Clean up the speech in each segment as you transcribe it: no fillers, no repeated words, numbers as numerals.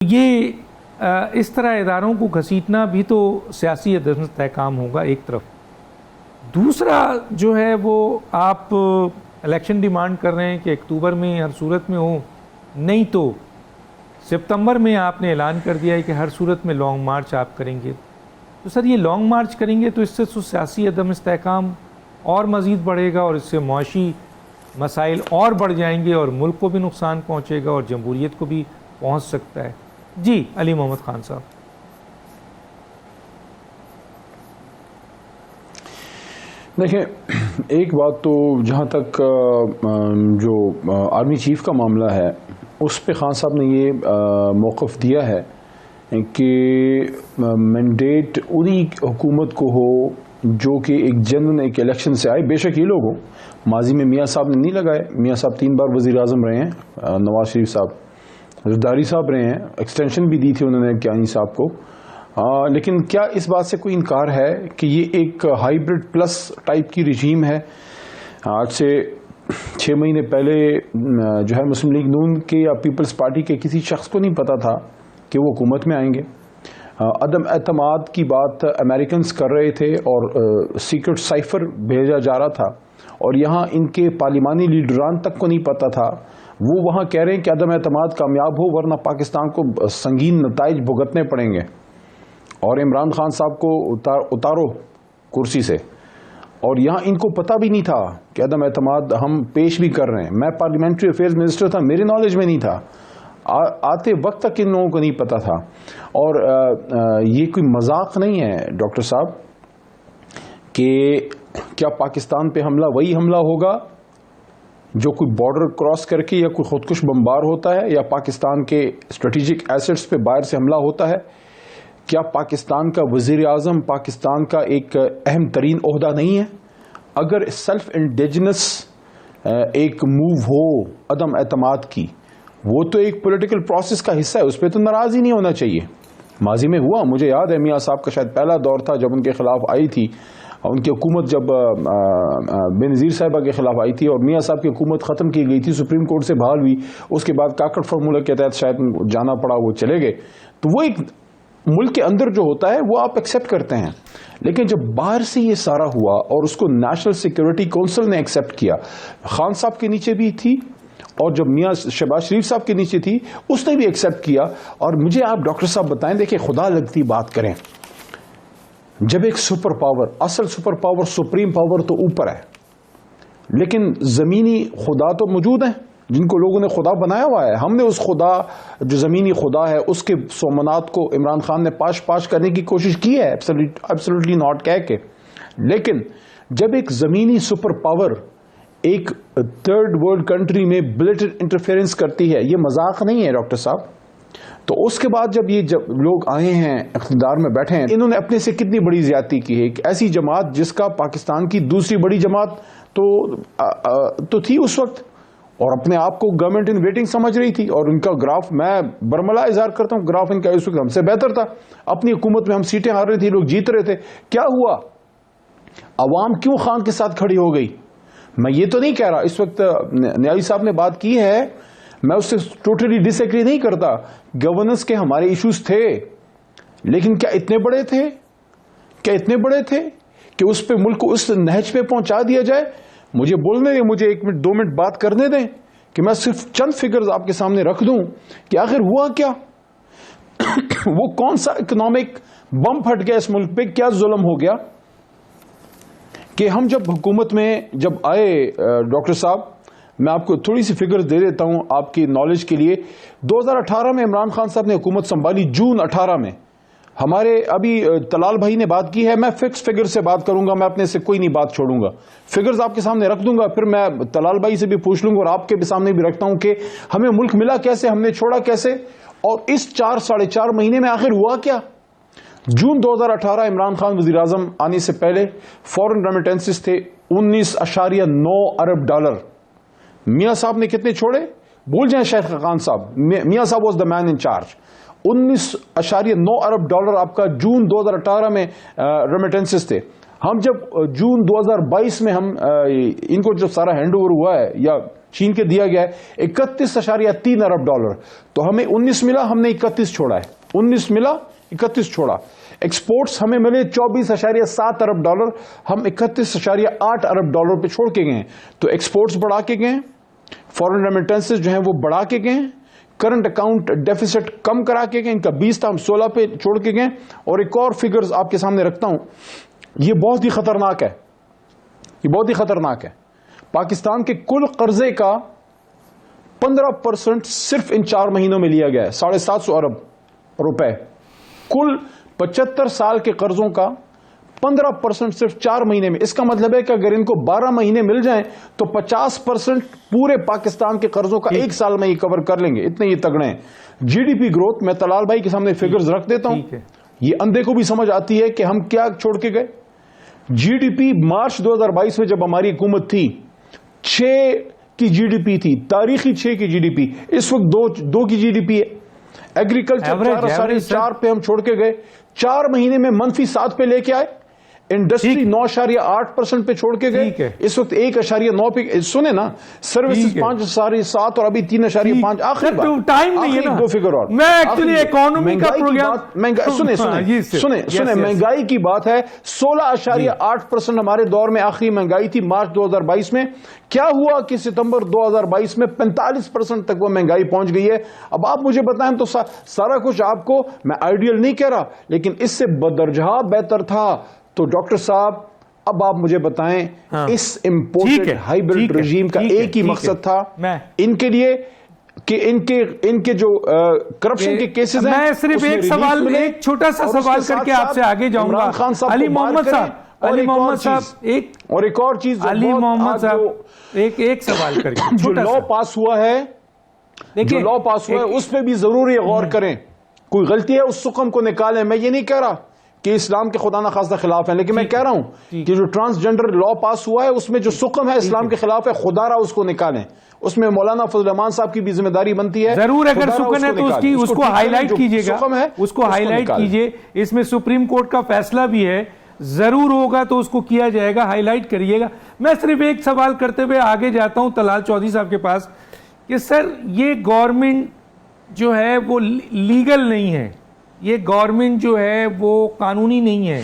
یہ اس طرح اداروں کو گھسیٹنا بھی تو سیاسی عدم استحکام ہوگا ایک طرف. دوسرا جو ہے وہ آپ الیکشن ڈیمانڈ کر رہے ہیں کہ اکتوبر میں ہر صورت میں ہو, نہیں تو ستمبر میں آپ نے اعلان کر دیا ہے کہ ہر صورت میں لانگ مارچ آپ کریں گے. تو سر یہ لانگ مارچ کریں گے تو اس سے سیاسی عدم استحکام اور مزید بڑھے گا اور اس سے معاشی مسائل اور بڑھ جائیں گے اور ملک کو بھی نقصان پہنچے گا اور جمہوریت کو بھی پہنچ سکتا ہے. جی علی محمد خان صاحب. دیکھیں, ایک بات تو جہاں تک جو آرمی چیف کا معاملہ ہے اس پہ خان صاحب نے یہ موقف دیا ہے کہ مینڈیٹ انہی حکومت کو ہو جو کہ ایک جنرل ایک الیکشن سے آئے. بے شک یہ لوگ ہوں, ماضی میں میاں صاحب نے نہیں لگائے. میاں صاحب 3 بار وزیر اعظم رہے ہیں, نواز شریف صاحب زرداری صاحب رہے ہیں, ایکسٹینشن بھی دی تھی انہوں نے کیانی صاحب کو. لیکن کیا اس بات سے کوئی انکار ہے کہ یہ ایک ہائیبرڈ پلس ٹائپ کی رجیم ہے؟ آج سے 6 مہینے پہلے جو ہے مسلم لیگ نون کے یا پیپلز پارٹی کے کسی شخص کو نہیں پتا تھا کہ وہ حکومت میں آئیں گے. عدم اعتماد کی بات امریکنز کر رہے تھے اور سیکرٹ سائفر بھیجا جا رہا تھا, اور یہاں ان کے پارلیمانی لیڈران تک کو نہیں پتا تھا. وہ وہاں کہہ رہے ہیں کہ عدم اعتماد کامیاب ہو ورنہ پاکستان کو سنگین نتائج بھگتنے پڑیں گے, اور عمران خان صاحب کو اتارو کرسی سے. اور یہاں ان کو پتہ بھی نہیں تھا کہ عدم اعتماد ہم پیش بھی کر رہے ہیں. میں پارلیمنٹری افیئرز منسٹر تھا, میرے نالج میں نہیں تھا, آتے وقت تک ان لوگوں کو نہیں پتا تھا. اور یہ کوئی مذاق نہیں ہے ڈاکٹر صاحب کہ کیا پاکستان پہ حملہ وہی حملہ ہوگا جو کوئی بارڈر کراس کر کے یا کوئی خودکش بمبار ہوتا ہے, یا پاکستان کے اسٹریٹجک ایسٹس پہ باہر سے حملہ ہوتا ہے؟ کیا پاکستان کا وزیر اعظم پاکستان کا ایک اہم ترین عہدہ نہیں ہے؟ اگر سیلف انڈیجنس ایک موو ہو عدم اعتماد کی, وہ تو ایک پولیٹیکل پروسیس کا حصہ ہے, اس پہ تو ناراض ہی نہیں ہونا چاہیے. ماضی میں ہوا, مجھے یاد ہے میاں صاحب کا شاید پہلا دور تھا جب ان کے خلاف آئی تھی, ان کی حکومت جب بینظیر صاحبہ کے خلاف آئی تھی اور میاں صاحب کی حکومت ختم کی گئی تھی, سپریم کورٹ سے بحال ہوئی, اس کے بعد کاکڑ فارمولہ کے تحت شاید جانا پڑا, وہ چلے گئے. تو وہ ایک ملک کے اندر جو ہوتا ہے وہ آپ ایکسیپٹ کرتے ہیں, لیکن جب باہر سے یہ سارا ہوا اور اس کو نیشنل سیکورٹی کونسل نے ایکسیپٹ کیا, خان صاحب کے نیچے بھی تھی اور جب میاں شہباز شریف صاحب کے نیچے تھی اس نے بھی ایکسیپٹ کیا. اور مجھے آپ ڈاکٹر صاحب بتائیں, دیکھیں خدا لگتی بات کریں, جب ایک سپر پاور, اصل سپر پاور سپریم پاور تو اوپر ہے, لیکن زمینی خدا تو موجود ہیں جن کو لوگوں نے خدا بنایا ہوا ہے. ہم نے اس خدا جو زمینی خدا ہے اس کے سومنات کو عمران خان نے پاش کرنے کی کوشش کی ہے, ایبسولوٹلی ناٹ کہہ کے. لیکن جب ایک زمینی سپر پاور ایک تھرڈ ورلڈ کنٹری میں بلیٹرنٹ انٹرفیئرنس کرتی ہے, یہ مذاق نہیں ہے ڈاکٹر صاحب. تو اس کے بعد جب لوگ آئے ہیں اقتدار میں بیٹھے ہیں, انہوں نے اپنے سے کتنی بڑی زیادتی کی ہے. ایک ایسی جماعت جس کا پاکستان کی دوسری بڑی جماعت تو تھی اس وقت, اور اپنے آپ کو گورنمنٹ ان ویٹنگ سمجھ رہی تھی, اور ان کا گراف, میں برملا اظہار کرتا ہوں, گراف ان کا اس وقت ہم سے بہتر تھا. اپنی حکومت میں ہم سیٹیں ہار رہے تھے, لوگ جیت رہے تھے. کیا ہوا؟ عوام کیوں خان کے ساتھ کھڑی ہو گئی؟ میں یہ تو نہیں کہہ رہا, اس وقت نیائی صاحب نے بات کی ہے, میں اس سے ٹوٹلی ڈس ایگری نہیں کرتا. گورننس کے ہمارے ایشوز تھے, لیکن کیا اتنے بڑے تھے کہ اس پہ ملک کو اس نہج پہ پہنچا دیا جائے؟ مجھے بولنے دیں, مجھے 1 منٹ 2 منٹ بات کرنے دیں کہ میں صرف چند فگرز آپ کے سامنے رکھ دوں کہ آخر ہوا کیا. وہ کون سا اکنامک بم پھٹ گیا اس ملک پہ, کیا ظلم ہو گیا کہ ہم جب حکومت میں جب آئے. ڈاکٹر صاحب میں آپ کو تھوڑی سی فگرز دے دیتا ہوں آپ کی نالج کے لیے. 2018 میں عمران خان صاحب نے حکومت سنبھالی, جون 18 میں. ہمارے ابھی طلال بھائی نے بات کی ہے, میں فکس فگر سے بات کروں گا, میں اپنے سے کوئی نہیں بات چھوڑوں گا. فگرز آپ کے سامنے رکھ دوں گا, پھر میں طلال بھائی سے بھی پوچھ لوں گا اور آپ کے بھی سامنے بھی رکھتا ہوں کہ ہمیں ملک ملا کیسے, ہم نے چھوڑا کیسے, اور اس 4-4.5 مہینے میں آخر ہوا کیا. جون 2018 عمران خان وزیر اعظم آنے سے پہلے فورن ریمیٹنسز تھے 19.9 ارب ڈالر. میاں صاحب نے کتنے چھوڑے؟ بھول جائیں شیخ خاقان صاحب, میاں صاحب was the man in charge. 19.9 ارب ڈالر آپ کا جون 2018 میں ریمیٹنسز تھے. ہم جب جون 2022 میں ہم ان کو جب سارا ہینڈ اوور ہوا ہے یا چین کے دیا گیا ہے 31.3 ارب ڈالر. تو ہمیں 19 ملا, ہم نے 31 چھوڑا ہے. 19 ملا, 31 چھوڑا. ایکسپورٹس ہمیں ملے 24.7 ارب ڈالر, ہم 31.8 ارب ڈالر پہ چھوڑ کے گئے ہیں. تو ایکسپورٹس بڑھا کے گئے, فورن ریمیٹنسز جو ہیں وہ بڑھا کے گئے, کرنٹ اکاؤنٹ ڈیفیسٹ کم کرا کے گئے, ان کا 20 تھا ہم 16 پہ چھوڑ کے گئے. اور ایک اور فگرز آپ کے سامنے رکھتا ہوں, یہ بہت ہی خطرناک ہے, یہ بہت ہی خطرناک ہے. پاکستان کے کل قرضے کا 15% صرف ان 4 مہینوں میں لیا گیا ہے, 750 ارب روپے. کل 75 سال کے قرضوں کا 15% صرف 4 مہینے میں. اس کا مطلب ہے کہ اگر ان کو 12 مہینے مل جائیں تو 50% پورے پاکستان کے قرضوں کا 1 سال میں ہی کور کر لیں گے, اتنے یہ تگڑے ہیں. جی ڈی پی گروتھ میں طلال بھائی کے سامنے فگرز رکھ دیتا ہوں, یہ اندھے کو بھی سمجھ آتی ہے کہ ہم کیا چھوڑ کے گئے. جی ڈی پی مارچ 2022 میں جب ہماری حکومت تھی 6 کی جی ڈی پی تھی, تاریخی 6 کی جی ڈی پی. اس وقت 2 کی جی ڈی پی ہے. ایگریکلچر 4.4 پہ ہم چھوڑ کے گئے, 4 مہینے میں -7 پہ لے کے آئے. انڈسٹری 9.8% پہ چھوڑ کے گئے, اس وقت 1.9 پہ. سنیں نا, سروسز 5.7 اور ابھی 3.5. آخری بات, ٹائم نہیں ہے نا, 2 فگر اور میں ایکچولی اکانومی کا پروگرام. سنیں مہنگائی کی بات ہے. 16.8% ہمارے دور میں آخری مہنگائی تھی مارچ 2022 میں. کیا ہوا کہ ستمبر 2022 میں 45% تک وہ مہنگائی پہنچ گئی ہے. اب آپ مجھے بتائیں تو سارا کچھ آپ کو, میں آئیڈیل نہیں کہہ رہا, لیکن اس سے بدرجہ بہتر تھا. تو ڈاکٹر صاحب اب آپ مجھے بتائیں, اس امپورٹڈ ہائیبرڈ رجیم کا ایک ہی مقصد تھا ان کے لیے کہ ان کے جو کرپشن کے کیسز ہیں. میں صرف ایک سوال, ایک چھوٹا سا سوال کر کے آپ سے آگے جاؤں گا. علی محمد صاحب ایک اور چیز, علی محمد صاحب ایک سوال کر کے, جو لا پاس ہوا ہے, جو لا پاس ہوا ہے اس پہ بھی ضروری غور کریں. کوئی غلطی ہے اس سکم کو نکالیں. میں یہ نہیں کہہ رہا کہ اسلام کے خدا نخواستہ خلاف ہیں, لیکن میں کہہ رہا ہوں کہ جو ٹرانسجنڈر لا پاس ہوا ہے اس میں جو سکم ہے اسلام کے خلاف ہے, خدا را اس کو نکالیں. اس میں مولانا فضل الرحمان صاحب کی بھی ذمہ داری بنتی ہے. ضرور, اگر سکن ہے تو اس کو ہائی لائٹ کیجیے گا, اس کو ہائی لائٹ کیجیے. اس میں سپریم کورٹ کا فیصلہ بھی ہے, ضرور ہوگا تو اس کو کیا جائے گا, ہائی لائٹ کریے گا. میں صرف ایک سوال کرتے ہوئے آگے جاتا ہوں طلال چودھری صاحب کے پاس کہ سر یہ گورنمنٹ جو ہے وہ لیگل نہیں ہے, یہ گورنمنٹ جو ہے وہ قانونی نہیں ہے,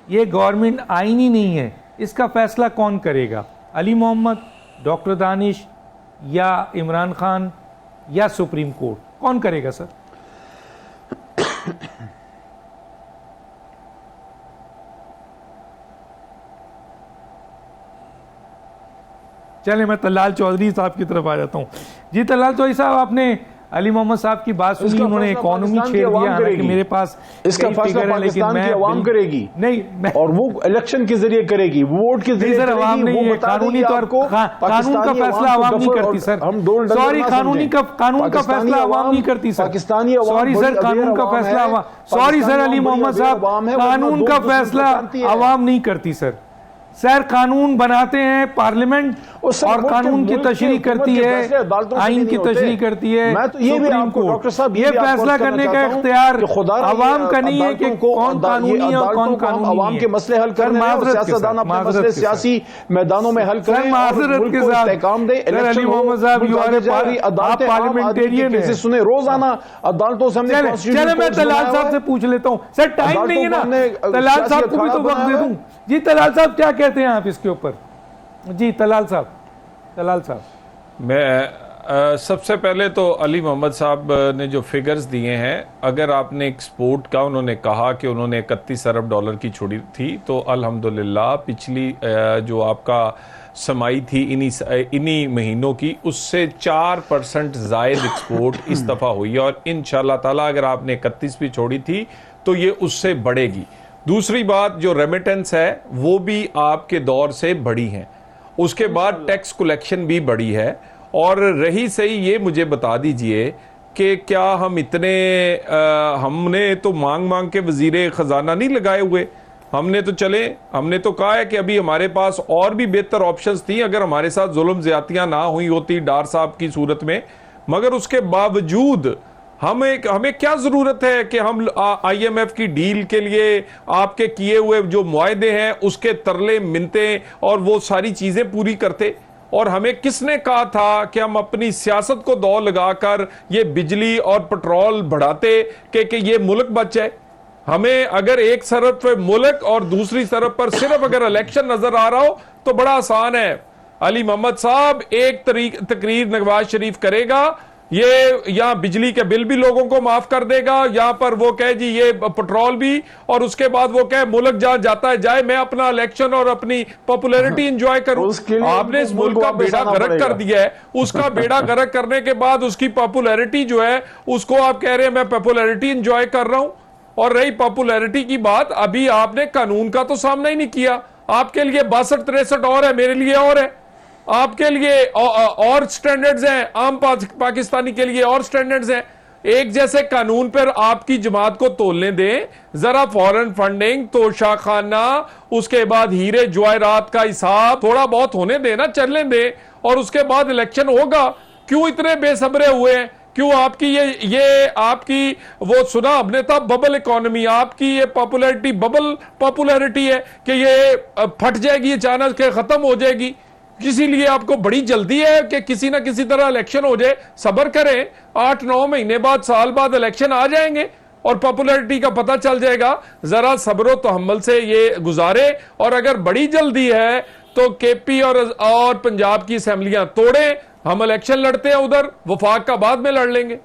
یہ گورنمنٹ آئینی نہیں ہے. اس کا فیصلہ کون کرے گا؟ علی محمد, ڈاکٹر دانش یا عمران خان یا سپریم کورٹ؟ کون کرے گا سر؟ چلیں میں طلال چودھری صاحب کی طرف آ جاتا ہوں. جی طلال چودھری صاحب, آپ نے علی محمد صاحب کی بات سنی, انہوں نے اکانومی چھیڑ دیا, حالانکہ میرے پاس اس کا فیصلہ پاکستان کی عوام کرے گی, نہیں اور وہ الیکشن کے ذریعے کرے گی, ووٹ کے ذریعے کرے گی. نہیں ہے, قانونی طور قانون کا فیصلہ عوام نہیں کرتی سر. سوری, قانون کا فیصلہ عوام نہیں کرتی سر. سوری سر, قانون کا فیصلہ عوام, سوری سر علی محمد صاحب, قانون کا فیصلہ عوام نہیں کرتی سر. سر قانون بناتے ہیں پارلیمنٹ, اور قانون کی تشریح کرتی ہے, آئین کی تشریح کرتی ہے سپریم کورٹ. یہ فیصلہ کرنے کا اختیار عوام کا نہیں ہے کہ کون قانونی ہے اور کون قانونی نہیں ہے. عوام کے مسئلے حل کرنے اور سیاستدان اپنے مسئلے سیاسی میدانوں میں حل کریں, معذرت کے ساتھ احکام دیں. سر علی محمد صاحب, آپ پارلیمنٹیرین ہیں, سنیں روزانہ عدالتوں سے ہم نے. چلے میں طلال صاحب سے پوچھ لیتا ہوں, سر ٹائم نہیں ہے نا, طلال صاحب کو بھی تو وقت دے دوں. جی طلال صاحب کیا کہتے ہیں آپ اس کے اوپر؟ جی طلال صاحب. میں سب سے پہلے تو علی محمد صاحب نے جو فگرز دیے ہیں, اگر آپ نے ایکسپورٹ کا, انہوں نے کہا کہ انہوں نے 31 ارب ڈالر کی چھوڑی تھی, تو الحمدللہ پچھلی جو آپ کا سمائی تھی انہی مہینوں کی, اس سے 4% زائد ایکسپورٹ اس دفعہ ہوئی ہے, اور انشاءاللہ تعالی اگر آپ نے 31 بھی چھوڑی تھی تو یہ اس سے بڑھے گی. دوسری بات, جو ریمیٹنس ہے وہ بھی آپ کے دور سے بڑھی ہیں, اس کے بعد ٹیکس کلیکشن بھی بڑھی ہے. اور رہی صحیح, یہ مجھے بتا دیجئے کہ کیا ہم نے تو مانگ کے وزیر خزانہ نہیں لگائے ہوئے, ہم نے تو کہا ہے کہ ابھی ہمارے پاس اور بھی بہتر آپشنز تھیں اگر ہمارے ساتھ ظلم زیادتیاں نہ ہوئی ہوتی ڈار صاحب کی صورت میں, مگر اس کے باوجود ہمیں کیا ضرورت ہے کہ ہم آئی ایم ایف کی ڈیل کے لیے آپ کے کیے ہوئے جو معاہدے ہیں اس کے ترلے منتے اور وہ ساری چیزیں پوری کرتے. اور ہمیں کس نے کہا تھا کہ ہم اپنی سیاست کو دو لگا کر یہ بجلی اور پٹرول بڑھاتے کہ یہ ملک بچ جائے؟ ہمیں اگر ایک طرف پہ ملک اور دوسری طرف پر صرف اگر الیکشن نظر آ رہا ہو تو بڑا آسان ہے. علی محمد صاحب ایک تقریر نواز شریف کرے گا, یہ یہاں بجلی کے بل بھی لوگوں کو معاف کر دے گا, یہاں پر وہ کہے جی یہ پٹرول بھی, اور اس کے بعد وہ کہے ملک جہاں جاتا ہے جائے, میں اپنا الیکشن اور اپنی پاپولیرٹی انجوائے کروں. آپ نے اس ملک کا بیڑا غرق کر دیا ہے. اس کا بیڑا غرق کرنے کے بعد اس کی پاپولیرٹی جو ہے اس کو آپ کہہ رہے ہیں میں پاپولیرٹی انجوائے کر رہا ہوں. اور رہی پاپولیرٹی کی بات, ابھی آپ نے قانون کا تو سامنا ہی نہیں کیا. آپ کے لیے 62-63 اور ہے, میرے لیے اور ہے. آپ کے لیے اور سٹینڈرڈز ہیں, عام پاکستانی کے لیے اور سٹینڈرڈز ہیں. ایک جیسے قانون پر آپ کی جماعت کو تولنے دیں ذرا. فورن فنڈنگ, توشہ خانہ, اس کے بعد ہیرے جواہرات کا حساب تھوڑا بہت ہونے دیں نا, چلنے دیں, اور اس کے بعد الیکشن ہوگا. کیوں اتنے بے صبرے ہوئے ہیں؟ کیوں آپ کی یہ آپ کی وہ سنا ہم نے تھا ببل اکانومی, آپ کی یہ پاپولیرٹی ببل پاپولیرٹی ہے کہ یہ پھٹ جائے گی اچانک, کہ ختم ہو جائے گی. کسی لیے آپ کو بڑی جلدی ہے کہ کسی نہ کسی طرح الیکشن ہو جائے. صبر کریں, 8-9 مہینے بعد, سال بعد الیکشن آ جائیں گے اور پاپولیرٹی کا پتہ چل جائے گا. ذرا صبر و تحمل سے یہ گزارے, اور اگر بڑی جلدی ہے تو کے پی اور پنجاب کی اسمبلیاں توڑیں, ہم الیکشن لڑتے ہیں ادھر, وفاق کا بعد میں لڑ لیں گے.